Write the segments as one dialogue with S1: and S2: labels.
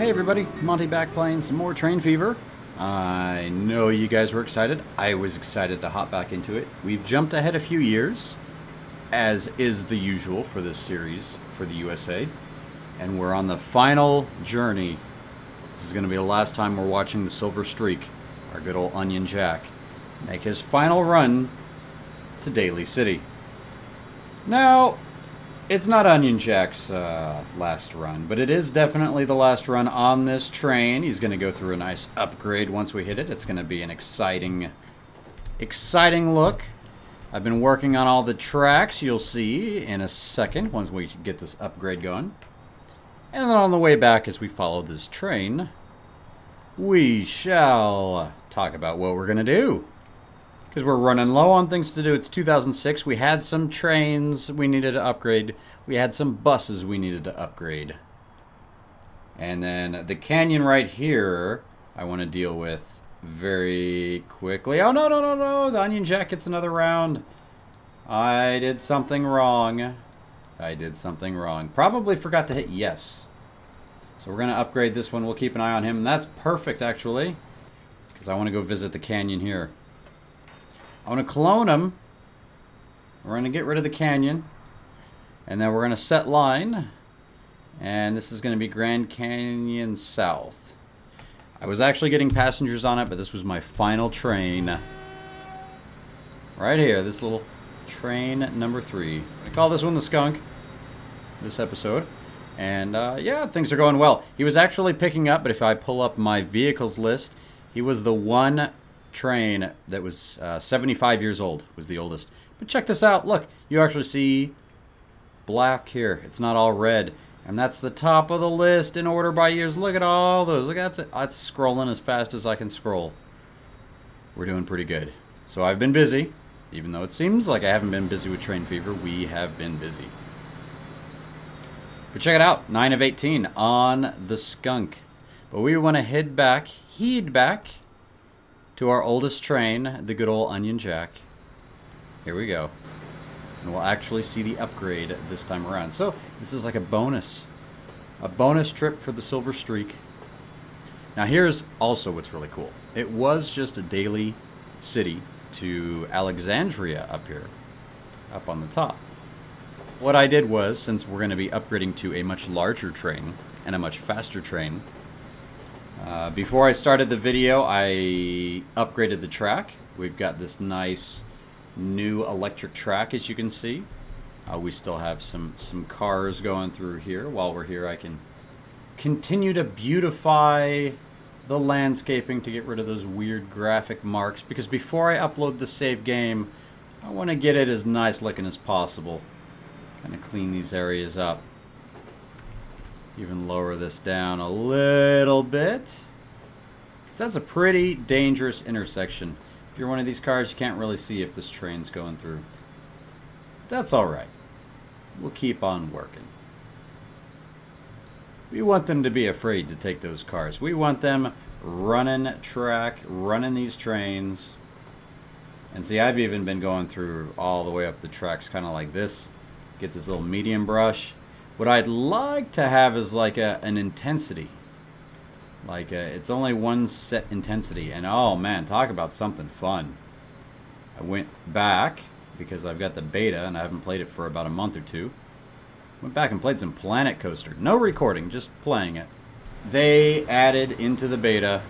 S1: Hey everybody, Monty back playing some more Train Fever. I know you guys were excited. I was excited to hop back into it. We've jumped ahead a few years, as is the usual for this series for the USA. And we're on the final journey. This is going to be the last time we're watching the Silver Streak, our good old Onion Jack, make his final run to Daly City. Now, it's not Onion Jack's last run, but it is definitely the last run on this train. He's going to go through a nice upgrade once we hit it. It's going to be an exciting look. I've been working on all the tracks, you'll see in a second once we get this upgrade going. And then on the way back as we follow this train, we shall talk about what we're going to do. Because we're running low on things to do. It's 2006. We had some trains we needed to upgrade. We had some buses we needed to upgrade. And then the canyon right here, I want to deal with very quickly. Oh, no. The Onion Jack gets another round. I did something wrong. Probably forgot to hit yes. So we're going to upgrade this one. We'll keep an eye on him. And that's perfect, actually. Because I want to go visit the canyon here. I want to clone him. We're going to get rid of the canyon. And then we're going to set line. And this is going to be Grand Canyon South. I was actually getting passengers on it, but this was my final train. Right here, this little train number 3. I call this one the Skunk. This episode. And yeah, things are going well. He was actually picking up, but if I pull up my vehicles list, he was the one train that was 75 years old, was the oldest. But check this out. Look, you actually see black here. It's not all red. And that's the top of the list in order by years. Look at all those. Look, that's scrolling as fast as I can scroll. We're doing pretty good. So I've been busy. Even though it seems like I haven't been busy with Train Fever, we have been busy. But check it out. 9 of 18 on the Skunk. But we want to head back to our oldest train, the good old Onion Jack. Here we go. And we'll actually see the upgrade this time around. So this is like a bonus trip for the Silver Streak. Now here's also what's really cool. It was just a Daly City to Alexandria up here, up on the top. What I did was, since we're going to be upgrading to a much larger train and a much faster train, before I started the video, I upgraded the track. We've got this nice new electric track, as you can see. We still have some cars going through here. While we're here, I can continue to beautify the landscaping to get rid of those weird graphic marks. Because before I upload the save game, I want to get it as nice looking as possible. Kind of clean these areas up. Even lower this down a little bit. Because that's a pretty dangerous intersection. If you're one of these cars, you can't really see if this train's going through. That's alright. We'll keep on working. We want them to be afraid to take those cars. We want them running track, running these trains. And see, I've even been going through all the way up the tracks kind of like this. Get this little medium brush. What I'd like to have is like an intensity. Like it's only one set intensity. And oh man, talk about something fun. I went back because I've got the beta and I haven't played it for about a month or two. Went back and played some Planet Coaster. No recording, just playing it. They added into the beta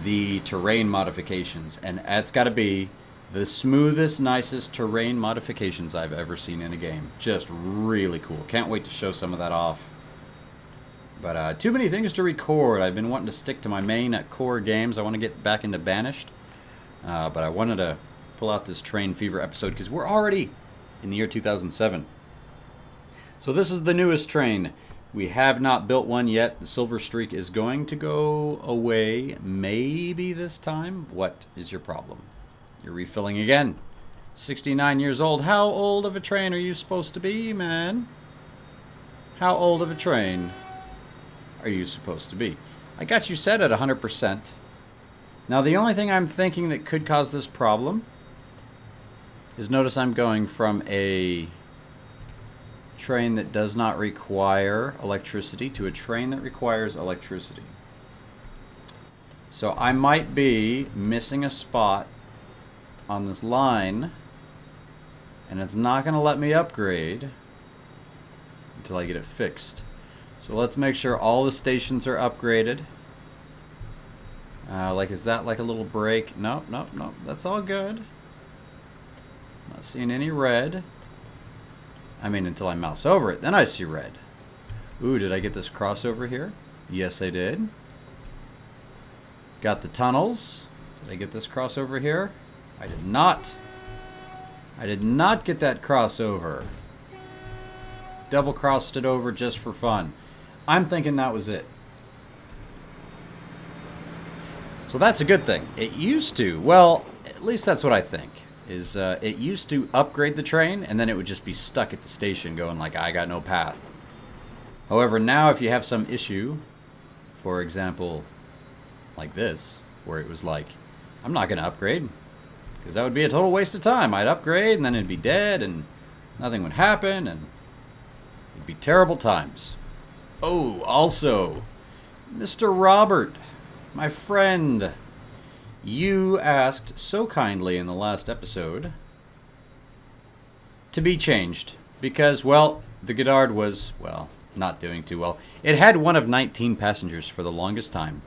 S1: the terrain modifications. And that's got to be the smoothest, nicest terrain modifications I've ever seen in a game. Just really cool. Can't wait to show some of that off. But too many things to record. I've been wanting to stick to my main core games. I want to get back into Banished. But I wanted to pull out this Train Fever episode because we're already in the year 2007. So this is the newest train. We have not built one yet. The Silver Streak is going to go away maybe this time. What is your problem? You're refilling again. 69 years old. How old of a train are you supposed to be, man? How old of a train are you supposed to be? I got you set at 100%. Now the only thing I'm thinking that could cause this problem is notice I'm going from a train that does not require electricity to a train that requires electricity. So I might be missing a spot on this line, and it's not going to let me upgrade until I get it fixed. So let's make sure all the stations are upgraded. Like, is that like a little break? Nope, nope, nope. That's all good. Not seeing any red. I mean, until I mouse over it, then I see red. Ooh, did I get this crossover here? Yes, I did. Got the tunnels. Did I get this crossover here? I did not. I did not get that crossover. Double crossed it over just for fun. I'm thinking that was it. So that's a good thing. It used to, well, at least that's what I think, is it used to upgrade the train and then it would just be stuck at the station going like, I got no path. However, now if you have some issue, for example, like this, where it was like, I'm not going to upgrade because that would be a total waste of time. I'd upgrade and then it'd be dead and nothing would happen and it'd be terrible times. Oh, also, Mr. Robert, my friend, you asked so kindly in the last episode to be changed because, well, the Godard was, well, not doing too well. It had one of 19 passengers for the longest time.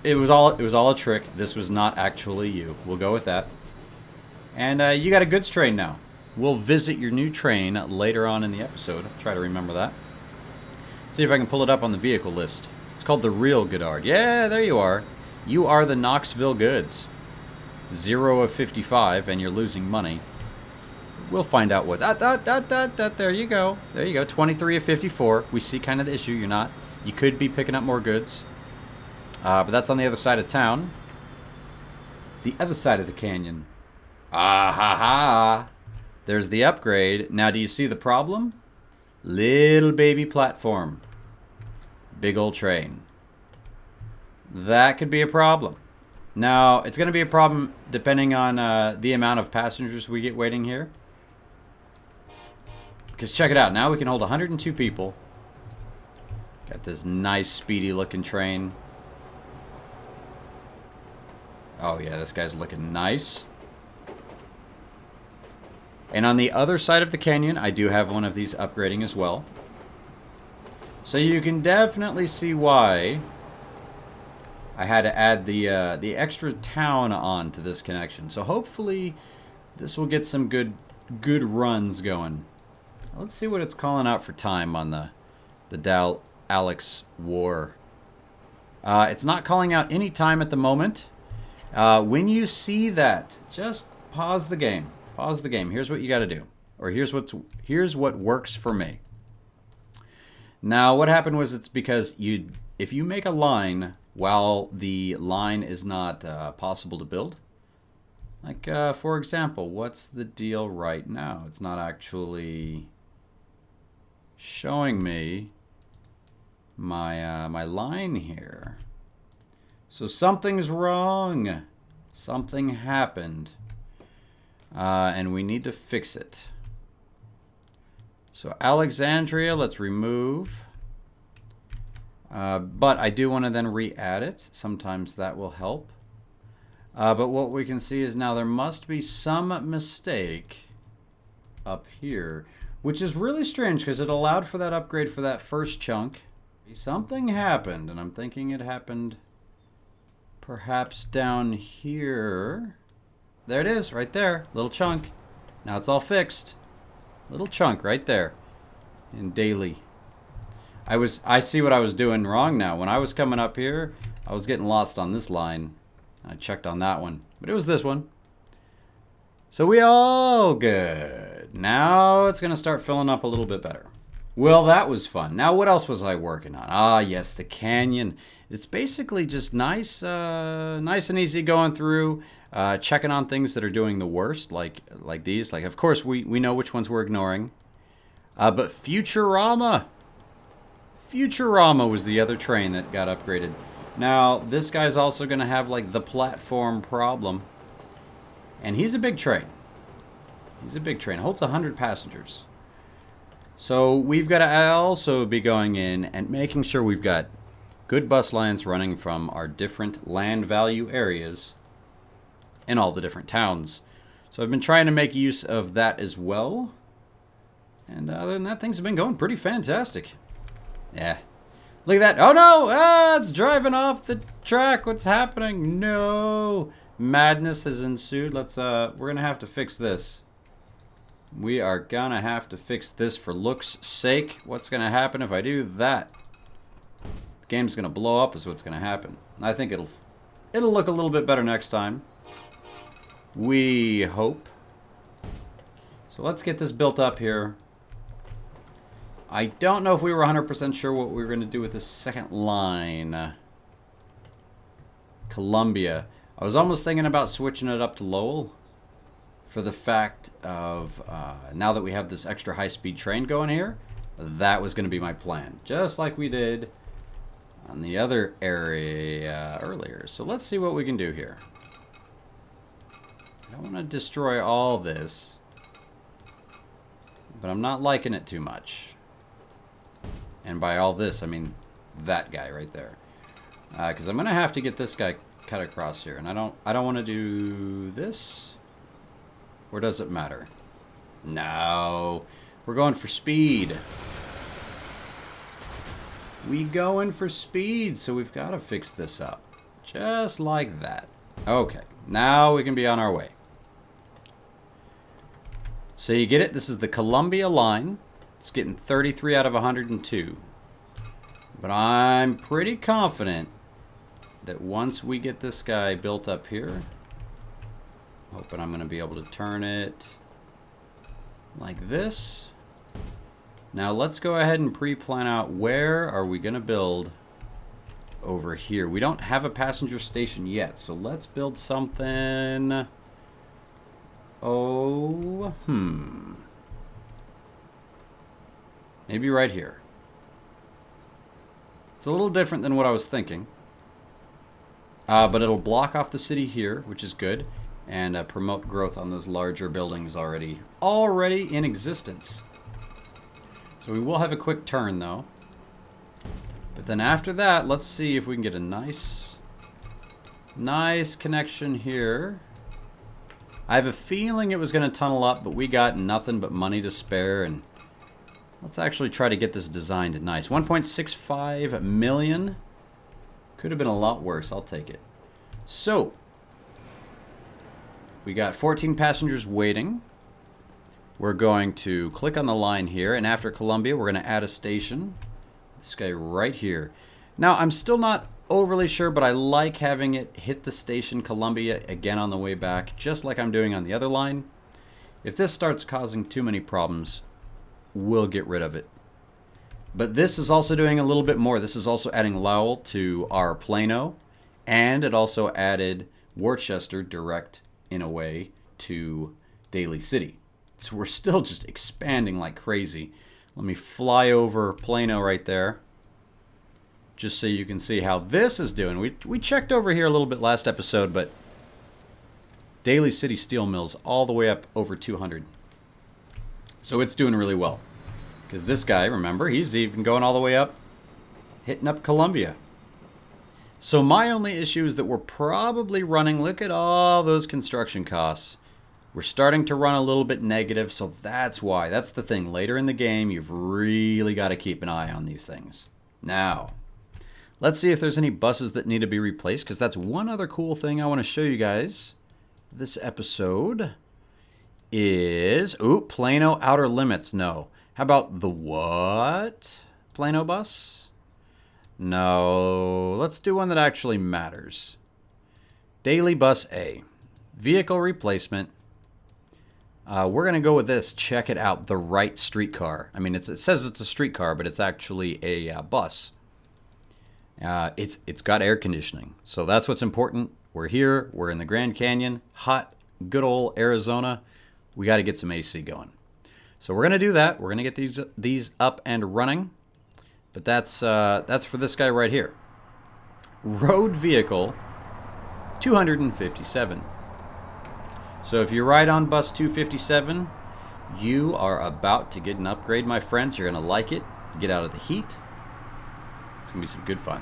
S1: It was all a trick. This was not actually you. We'll go with that. And you got a goods train now. We'll visit your new train later on in the episode. Try to remember that. See if I can pull it up on the vehicle list. It's called the Real Godard. Yeah, there you are. You are the Knoxville Goods. 0 of 55, and you're losing money. We'll find out what... There you go. There you go. 23 of 54. We see kind of the issue. You're not... You could be picking up more goods. But that's on the other side of town. The other side of the canyon. Ah ha ha. There's the upgrade. Now, do you see the problem? Little baby platform. Big old train. That could be a problem. Now, it's going to be a problem depending on the amount of passengers we get waiting here. Because check it out. Now we can hold 102 people. Got this nice, speedy looking train. Oh yeah, this guy's looking nice. And on the other side of the canyon, I do have one of these upgrading as well. So you can definitely see why I had to add the extra town on to this connection. So hopefully this will get some good runs going. Let's see what it's calling out for time on the Dal Alex War. It's not calling out any time at the moment. When you see that, just pause the game. Pause the game. Here's what you got to do. Or here's what works for me. Now, what happened was it's because if you make a line while the line is not possible to build, like for example, what's the deal right now? It's not actually showing me my my line here. So something's wrong. Something happened. And we need to fix it. So Alexandria, let's remove. But I do want to then re-add it. Sometimes that will help. But what we can see is now there must be some mistake up here, which is really strange because it allowed for that upgrade for that first chunk. Something happened, and I'm thinking it happened perhaps down here. There it is, right there. Little chunk. Now it's all fixed. Little chunk right there. In daily. I see what I was doing wrong now. When I was coming up here, I was getting lost on this line. I checked on that one. But it was this one. So we all good. Now it's going to start filling up a little bit better. Well, that was fun. Now, what else was I working on? Ah, yes, the canyon. It's basically just nice and easy going through, checking on things that are doing the worst, like these. Like, of course, we know which ones we're ignoring. But Futurama. Futurama was the other train that got upgraded. Now, this guy's also going to have, like, the platform problem. And he's a big train. He's a big train. Holds 100 passengers. So we've got to also be going in and making sure we've got good bus lines running from our different land value areas in all the different towns. So I've been trying to make use of that as well. And other than that, things have been going pretty fantastic. Yeah. Look at that. Oh no! Ah, it's driving off the track. What's happening? No. Madness has ensued. We're gonna have to fix this. We are gonna have to fix this for looks' sake. What's gonna happen if I do that? The game's gonna blow up is what's gonna happen. I think it'll look a little bit better next time. We hope. So let's get this built up here. I don't know if we were 100% sure what we were going to do with the second line. Columbia. I was almost thinking about switching it up to Lowell for the fact of now that we have this extra high-speed train going here, that was going to be my plan. Just like we did on the other area earlier. So let's see what we can do here. I don't want to destroy all this, but I'm not liking it too much. And by all this, I mean that guy right there. Because I'm going to have to get this guy cut across here. And I don't want to do this. Or does it matter? No. We're going for speed. We going for speed, so we've got to fix this up. Just like that. Okay. Now we can be on our way. So you get it? This is the Columbia line. It's getting 33 out of 102. But I'm pretty confident that once we get this guy built up here, hoping I'm going to be able to turn it like this. Now let's go ahead and pre-plan out where are we going to build over here. We don't have a passenger station yet, so let's build something. Oh, maybe right here. It's a little different than what I was thinking. But it'll block off the city here, which is good, and promote growth on those larger buildings already in existence. So we will have a quick turn, though. But then after that, let's see if we can get a nice connection here. I have a feeling it was going to tunnel up, but we got nothing but money to spare, and let's actually try to get this designed nice. 1.65 million. Could have been a lot worse. I'll take it. So, we got 14 passengers waiting. We're going to click on the line here, and after Columbia, we're going to add a station. This guy right here. Now, I'm still not overly sure, but I like having it hit the station Columbia again on the way back, just like I'm doing on the other line. If this starts causing too many problems, we'll get rid of it. But this is also doing a little bit more. This is also adding Lowell to our Plano, and it also added Worcester direct, in a way, to Daly City. So we're still just expanding like crazy. Let me fly over Plano right there, just so you can see how this is doing. We checked over here a little bit last episode, but Daly City Steel Mill's all the way up over 200. So it's doing really well. Because this guy, remember, he's even going all the way up, hitting up Columbia. So my only issue is that we're probably running, look at all those construction costs. We're starting to run a little bit negative, so that's why. That's the thing. Later in the game, you've really got to keep an eye on these things. Now, let's see if there's any buses that need to be replaced, because that's one other cool thing I want to show you guys this episode is, Plano Outer Limits. No. How about the what? Plano bus? No. Let's do one that actually matters. Daily Bus A. Vehicle replacement. We're going to go with this. Check it out. The Wright streetcar. I mean, it says it's a streetcar, but it's actually a bus. It's got air conditioning. So that's what's important. We're here. We're in the Grand Canyon. Hot, good old Arizona. We got to get some AC going. So we're going to do that. We're going to get these up and running. But that's for this guy right here. Road vehicle 257. So if you ride on bus 257, You are about to get an upgrade, my friends. You're going to like it. Get out of the heat. It's going to be some good fun.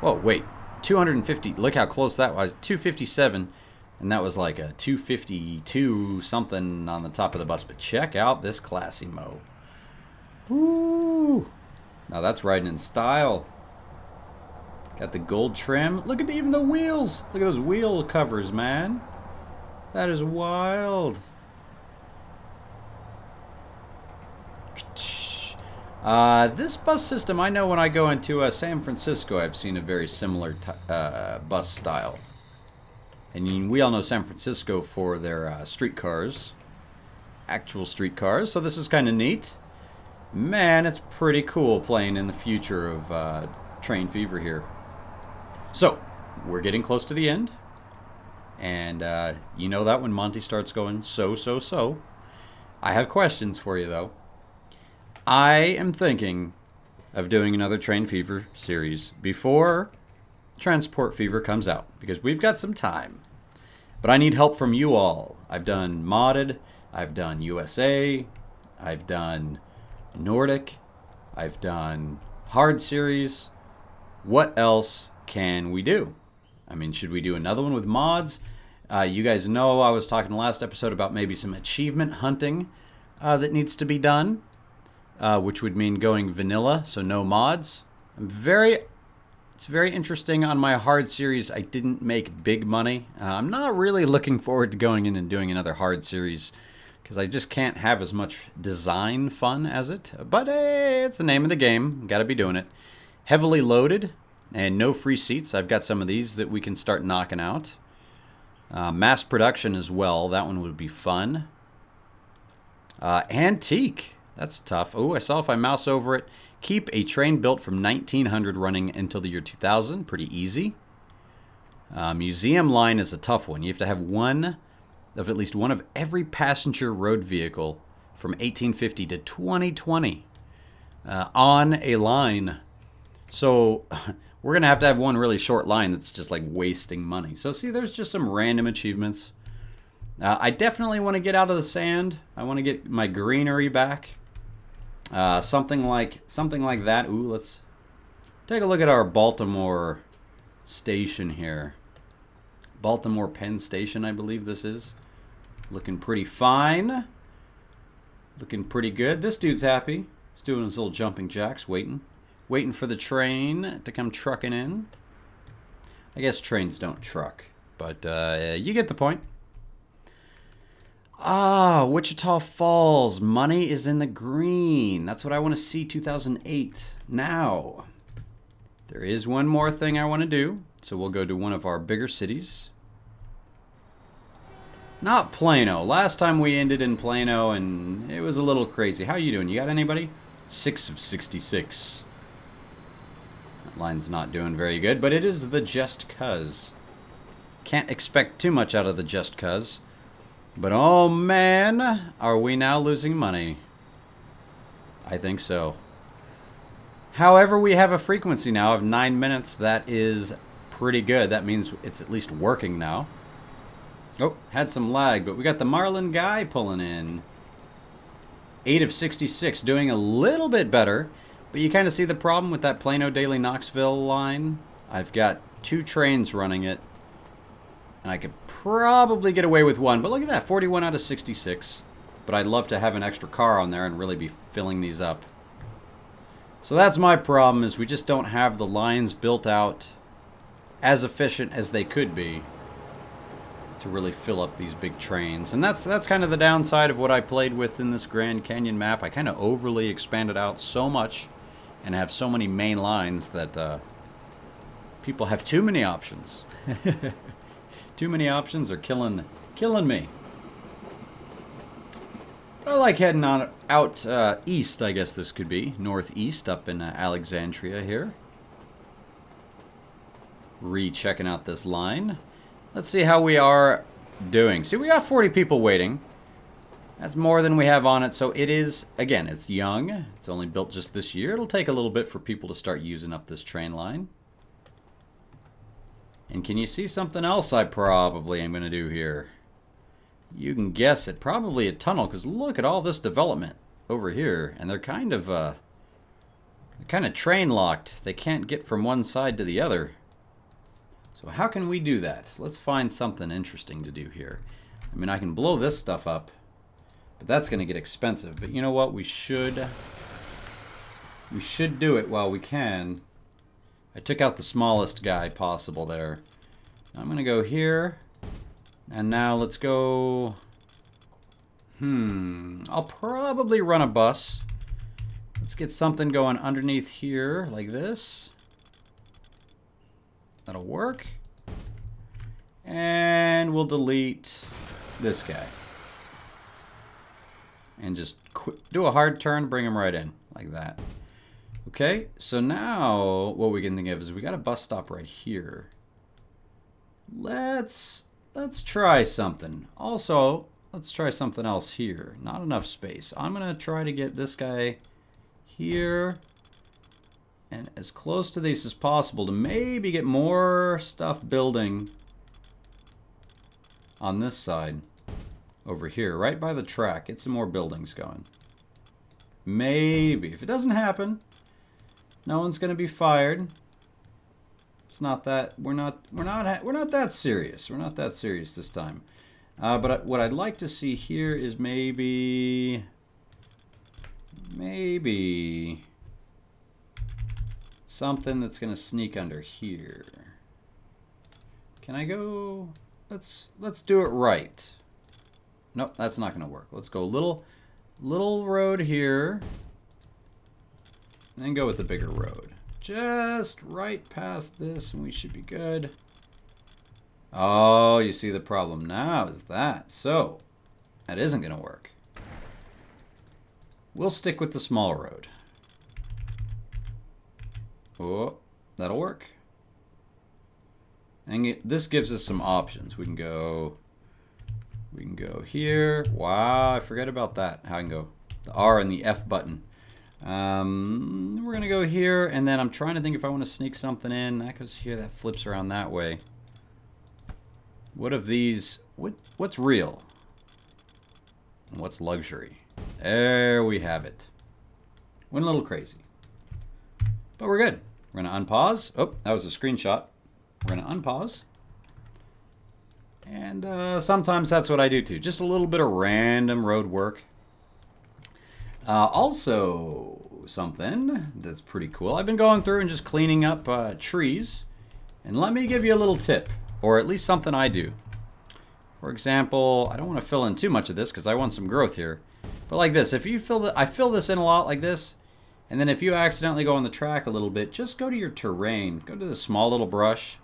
S1: Whoa, wait. 250. Look how close that was. 257. And that was like a 252 something on the top of the bus. But check out this classy mo. Woo! Now that's riding in style. Got the gold trim. Look at even the wheels. Look at those wheel covers, man. That is wild. This bus system, I know when I go into San Francisco, I've seen a very similar bus style. And we all know San Francisco for their streetcars. Actual streetcars. So this is kind of neat. Man, it's pretty cool playing in the future of Train Fever here. So, we're getting close to the end. And you know that when Monty starts going so. I have questions for you, though. I am thinking of doing another Train Fever series before Transport Fever comes out, because we've got some time. But I need help from you all. I've done modded, I've done USA, I've done Nordic, I've done hard series. What else can we do? I mean, should we do another one with mods? You guys know I was talking last episode about maybe some achievement hunting that needs to be done, which would mean going vanilla, so no mods. It's very interesting. On my hard series, I didn't make big money. I'm not really looking forward to going in and doing another hard series because I just can't have as much design fun as it. But hey, it's the name of the game. Got to be doing it. Heavily loaded and no free seats. I've got some of these that we can start knocking out. Mass production as well. That one would be fun. Antique. That's tough. Oh, I saw if I mouse over it. Keep a train built from 1900 running until the year 2000. Pretty easy. Museum line is a tough one. You have to have at least one of every passenger road vehicle from 1850 to 2020 on a line. So we're going to have one really short line that's just like wasting money. So see, there's just some random achievements. I definitely want to get out of the sand. I want to get my greenery back. Something like that. Ooh, let's take a look at our Baltimore station here. Baltimore Penn Station, I believe this is. Looking pretty fine. Looking pretty good. This dude's happy. He's doing his little jumping jacks, waiting for the train to come trucking in. I guess trains don't truck, but you get the point. Wichita Falls. Money is in the green. That's what I want to see 2008. Now, there is one more thing I want to do. So we'll go to one of our bigger cities. Not Plano. Last time we ended in Plano and it was a little crazy. How you doing? You got anybody? 6 of 66. That line's not doing very good, but it is the Just Cuz. Can't expect too much out of the Just Cuz. But oh man, are we now losing money? I think so. However, we have a frequency now of 9 minutes. That is pretty good. That means it's at least working now. Oh, had some lag, but we got the Marlin guy pulling in. 8 of 66, doing a little bit better. But you kind of see the problem with that Plano Daily Knoxville line. I've got 2 trains running it. And I could probably get away with one. But look at that, 41 out of 66. But I'd love to have an extra car on there and really be filling these up. So that's my problem, is we just don't have the lines built out as efficient as they could be to really fill up these big trains. And that's kind of the downside of what I played with in this Grand Canyon map. I kind of overly expanded out so much and have so many main lines that people have too many options. Too many options are killing me. I like heading on out east, I guess this could be. Northeast, up in Alexandria here. Rechecking out this line. Let's see how we are doing. See, we got 40 people waiting. That's more than we have on it. So it is, again, it's young. It's only built just this year. It'll take a little bit for people to start using up this train line. And can you see something else I probably am going to do here? You can guess it. Probably a tunnel, because look at all this development over here. And they're kind of train locked. They can't get from one side to the other. So how can we do that? Let's find something interesting to do here. I mean, I can blow this stuff up, but that's going to get expensive. But you know what? We should do it while we can. I took out the smallest guy possible there. I'm going to go here. And now let's go... I'll probably run a bus. Let's get something going underneath here, like this. That'll work. And we'll delete this guy. And just do a hard turn, bring him right in, like that. Okay, so now what we can think of is we got a bus stop right here. Let's try something. Also, let's try something else here. Not enough space. I'm gonna try to get this guy here and as close to these as possible to maybe get more stuff building on this side over here, right by the track. Get some more buildings going. Maybe. If it doesn't happen, no one's gonna be fired. It's not that we're not that serious. We're not that serious this time. But what I'd like to see here is maybe something that's gonna sneak under here. Can I go? Let's do it right. Nope, that's not gonna work. Let's go little road here, and then go with the bigger road. Just right past this and we should be good. Oh, you see the problem now is that. So, that isn't going to work. We'll stick with the small road. Oh, that'll work. And this gives us some options. We can go here. Wow, I forgot about that. How I can go the R and the F button. We're gonna go here, and then I'm trying to think if I want to sneak something in. That goes here, that flips around that way. What of these? What's real? And what's luxury? There we have it. Went a little crazy, but we're good. We're gonna unpause. Oh, that was a screenshot. We're gonna unpause, and sometimes that's what I do too. Just a little bit of random road work. Also, something that's pretty cool. I've been going through and just cleaning up trees. And let me give you a little tip, or at least something I do. For example, I don't want to fill in too much of this because I want some growth here. But like this, if you I fill this in a lot like this, and then if you accidentally go on the track a little bit, just go to your terrain. Go to this small little brush.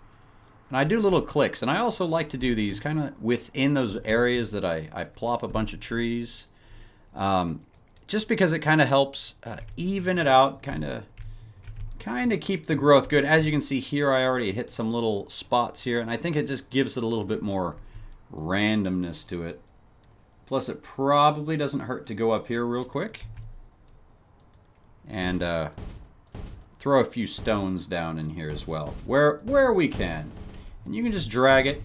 S1: And I do little clicks. And I also like to do these kind of within those areas that I plop a bunch of trees. Just because it kind of helps even it out, kind of keep the growth good. As you can see here, I already hit some little spots here, and I think it just gives it a little bit more randomness to it. Plus, it probably doesn't hurt to go up here real quick and throw a few stones down in here as well, where we can. And you can just drag it.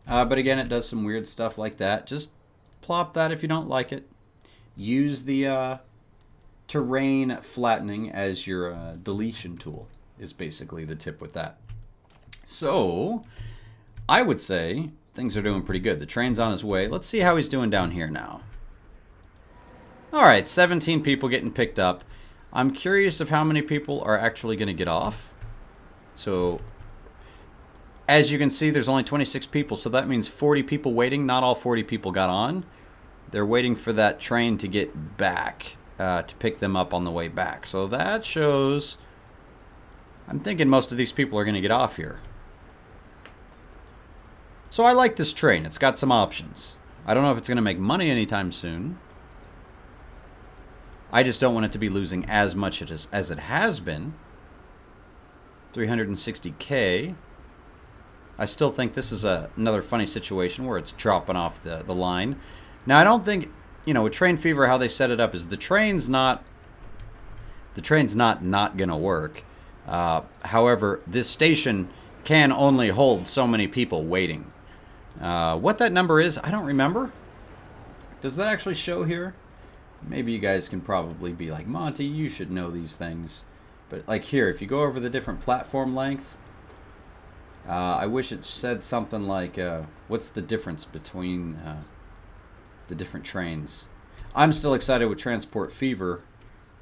S1: But again, it does some weird stuff like that. Just plop that if you don't like it. Use the terrain flattening as your deletion tool is basically the tip with that. So I would say things are doing pretty good. The train's on his way. Let's see how he's doing down here now. All right, 17 people getting picked up. I'm curious of how many people are actually going to get off. So as you can see, there's only 26 people, so that means 40 people waiting. Not all 40 people got on. They're waiting for that train to get back, to pick them up on the way back. So that shows, I'm thinking most of these people are going to get off here. So I like this train. It's got some options. I don't know if it's going to make money anytime soon. I just don't want it to be losing as much as it has been. 360K. I still think this is another funny situation where it's dropping off the line. Now, I don't think, with Train Fever, how they set it up is the train's not going to work. However, this station can only hold so many people waiting. What that number is, I don't remember. Does that actually show here? Maybe you guys can probably be like, Monty, you should know these things. But like here, if you go over the different platform length, I wish it said something like, what's the difference between the different trains? I'm still excited with Transport Fever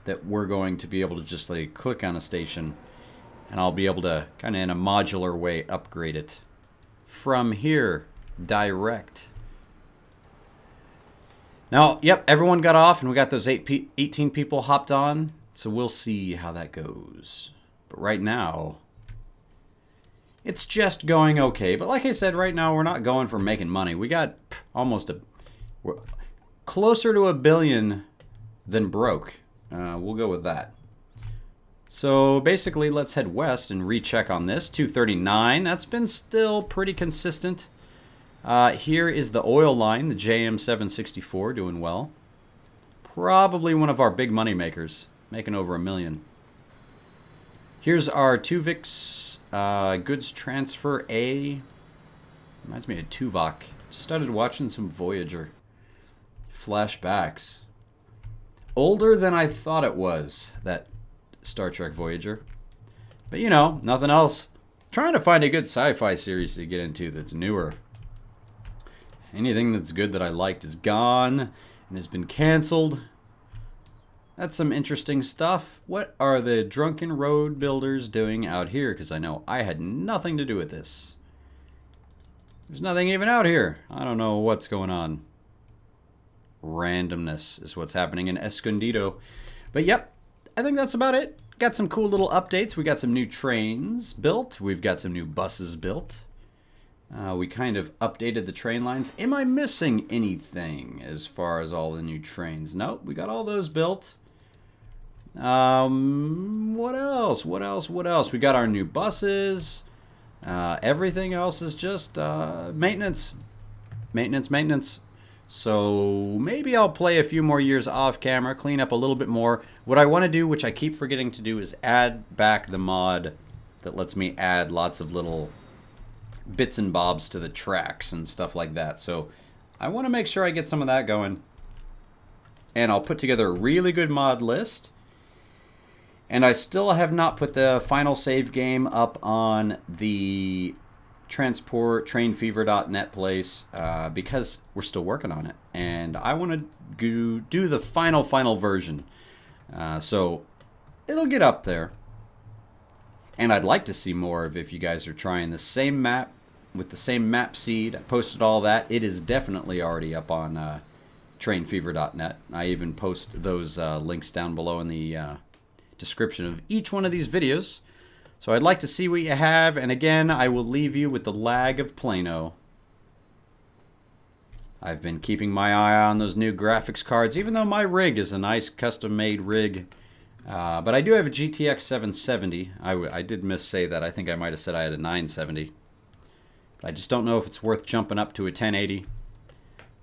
S1: that we're going to be able to just like click on a station and I'll be able to kind of in a modular way upgrade it from here direct. Now, yep, everyone got off and we got those 18 people hopped on, so we'll see how that goes. But right now, it's just going okay. But like I said, right now we're not going for making money. We got we're closer to $1 billion than broke. We'll go with that. So basically, let's head west and recheck on this. 239, that's been still pretty consistent. Here is the oil line, the JM764, doing well. Probably one of our big money makers, making over $1 million. Here's our Tuvix goods transfer A. Reminds me of Tuvok. Just started watching some Voyager flashbacks. Older than I thought it was, that Star Trek Voyager. But you know, nothing else. Trying to find a good sci-fi series to get into that's newer. Anything that's good that I liked is gone and has been canceled. That's some interesting stuff. What are the drunken road builders doing out here? Because I know I had nothing to do with this. There's nothing even out here. I don't know what's going on. Randomness is what's happening in Escondido. But yep, I think that's about it. Got some cool little updates. We got some new trains built. We've got some new buses built. We kind of updated the train lines. Am I missing anything as far as all the new trains? Nope, we got all those built. What else? What else? What else? We got our new buses. Everything else is just maintenance. Maintenance. So maybe I'll play a few more years off camera, clean up a little bit more. What I want to do, which I keep forgetting to do, is add back the mod that lets me add lots of little bits and bobs to the tracks and stuff like that. So I want to make sure I get some of that going. And I'll put together a really good mod list. And I still have not put the final save game up on the transport trainfever.net place because we're still working on it. And I want to do the final version. So it'll get up there. And I'd like to see more of if you guys are trying the same map with the same map seed. I posted all that. It is definitely already up on trainfever.net. I even post those links down below in the description of each one of these videos. So I'd like to see what you have. And again, I will leave you with the lag of Plano. I've been keeping my eye on those new graphics cards, even though my rig is a nice custom-made rig. But I do have a GTX 770. I did say that. I think I might have said I had a 970. But I just don't know if it's worth jumping up to a 1080.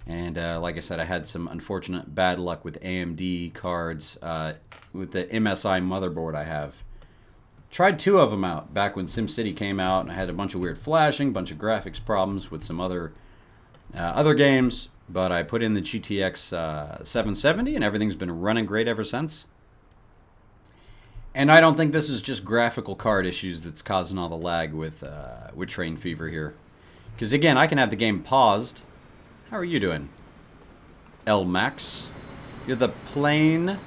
S1: And like I said, I had some unfortunate bad luck with AMD cards with the MSI motherboard I have. Tried 2 of them out back when SimCity came out, and I had a bunch of weird flashing, bunch of graphics problems with some other games. But I put in the GTX 770, and everything's been running great ever since. And I don't think this is just graphical card issues that's causing all the lag with Train Fever here. Because again, I can have the game paused. How are you doing? L Max. You're the plain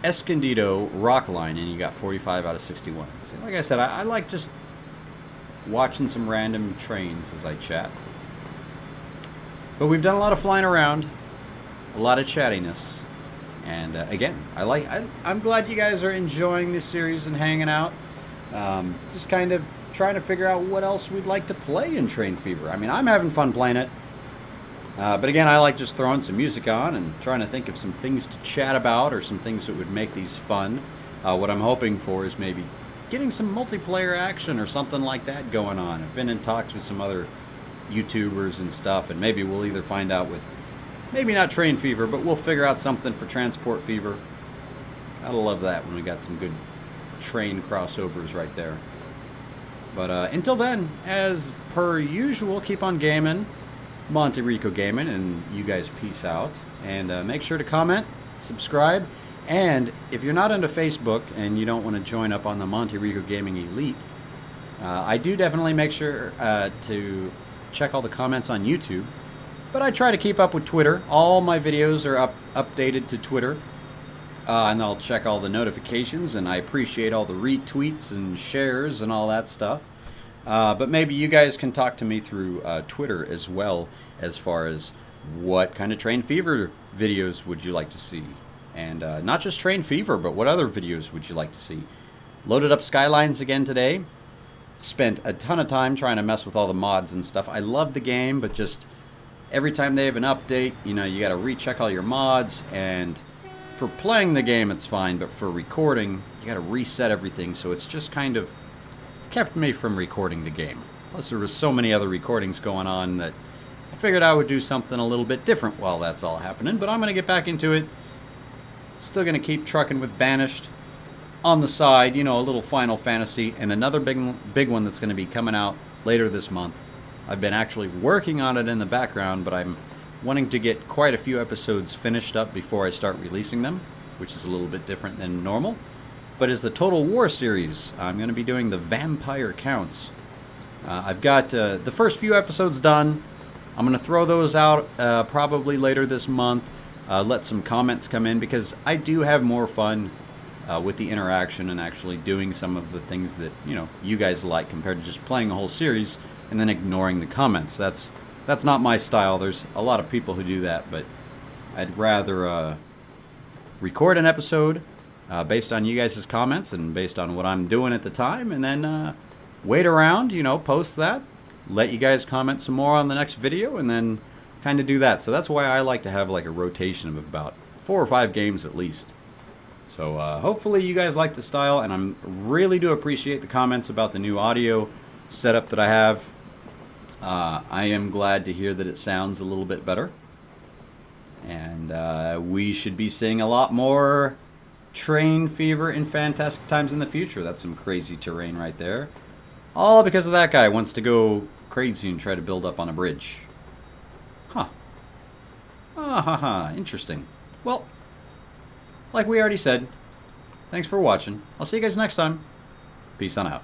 S1: Escondido rock line, and you got 45 out of 61. So like I said, I like just watching some random trains as I chat. But we've done a lot of flying around, a lot of chattiness. And again, I'm glad you guys are enjoying this series and hanging out. Just kind of trying to figure out what else we'd like to play in Train Fever. I mean, I'm having fun playing it. But again, I like just throwing some music on and trying to think of some things to chat about or some things that would make these fun. What I'm hoping for is maybe getting some multiplayer action or something like that going on. I've been in talks with some other YouTubers and stuff, and maybe we'll either find out with, maybe not Train Fever, but we'll figure out something for Transport Fever. Gotta love that when we got some good train crossovers right there. But until then, as per usual, keep on gaming. Monte Rico Gaming, and you guys peace out. And make sure to comment, subscribe, and if you're not into Facebook and you don't want to join up on the Monte Rico Gaming Elite, I do definitely make sure to check all the comments on YouTube. But I try to keep up with Twitter. All my videos are updated to Twitter. And I'll check all the notifications, and I appreciate all the retweets and shares and all that stuff. But maybe you guys can talk to me through Twitter as well, as far as what kind of Train Fever videos would you like to see. And not just Train Fever, but what other videos would you like to see. Loaded up Skylines again today. Spent a ton of time trying to mess with all the mods and stuff. I love the game, but just every time they have an update, you know, you got to recheck all your mods. And for playing the game, it's fine, but for recording, you got to reset everything. So it's just kind of, it's kept me from recording the game. Plus, there was so many other recordings going on that I figured I would do something a little bit different while that's all happening. But I'm going to get back into it. Still going to keep trucking with Banished. On the side, you know, a little Final Fantasy, and another big one that's going to be coming out later this month. I've been actually working on it in the background, but I'm wanting to get quite a few episodes finished up before I start releasing them, which is a little bit different than normal. But as the Total War series, I'm going to be doing the Vampire Counts. I've got the first few episodes done. I'm going to throw those out probably later this month. Let some comments come in, because I do have more fun with the interaction and actually doing some of the things that, you know, you guys like, compared to just playing a whole series and then ignoring the comments. That's not my style. There's a lot of people who do that, but I'd rather record an episode based on you guys' comments and based on what I'm doing at the time, and then wait around, you know, post that, let you guys comment some more on the next video, and then kind of do that. So that's why I like to have like a rotation of about 4 or 5 games at least. So hopefully you guys like the style, and I really do appreciate the comments about the new audio setup that I have. I am glad to hear that it sounds a little bit better. And we should be seeing a lot more Train Fever in Fantastic Times in the future. That's some crazy terrain right there. All because of that guy who wants to go crazy and try to build up on a bridge. Huh. Interesting. Well, like we already said, thanks for watching. I'll see you guys next time. Peace on out.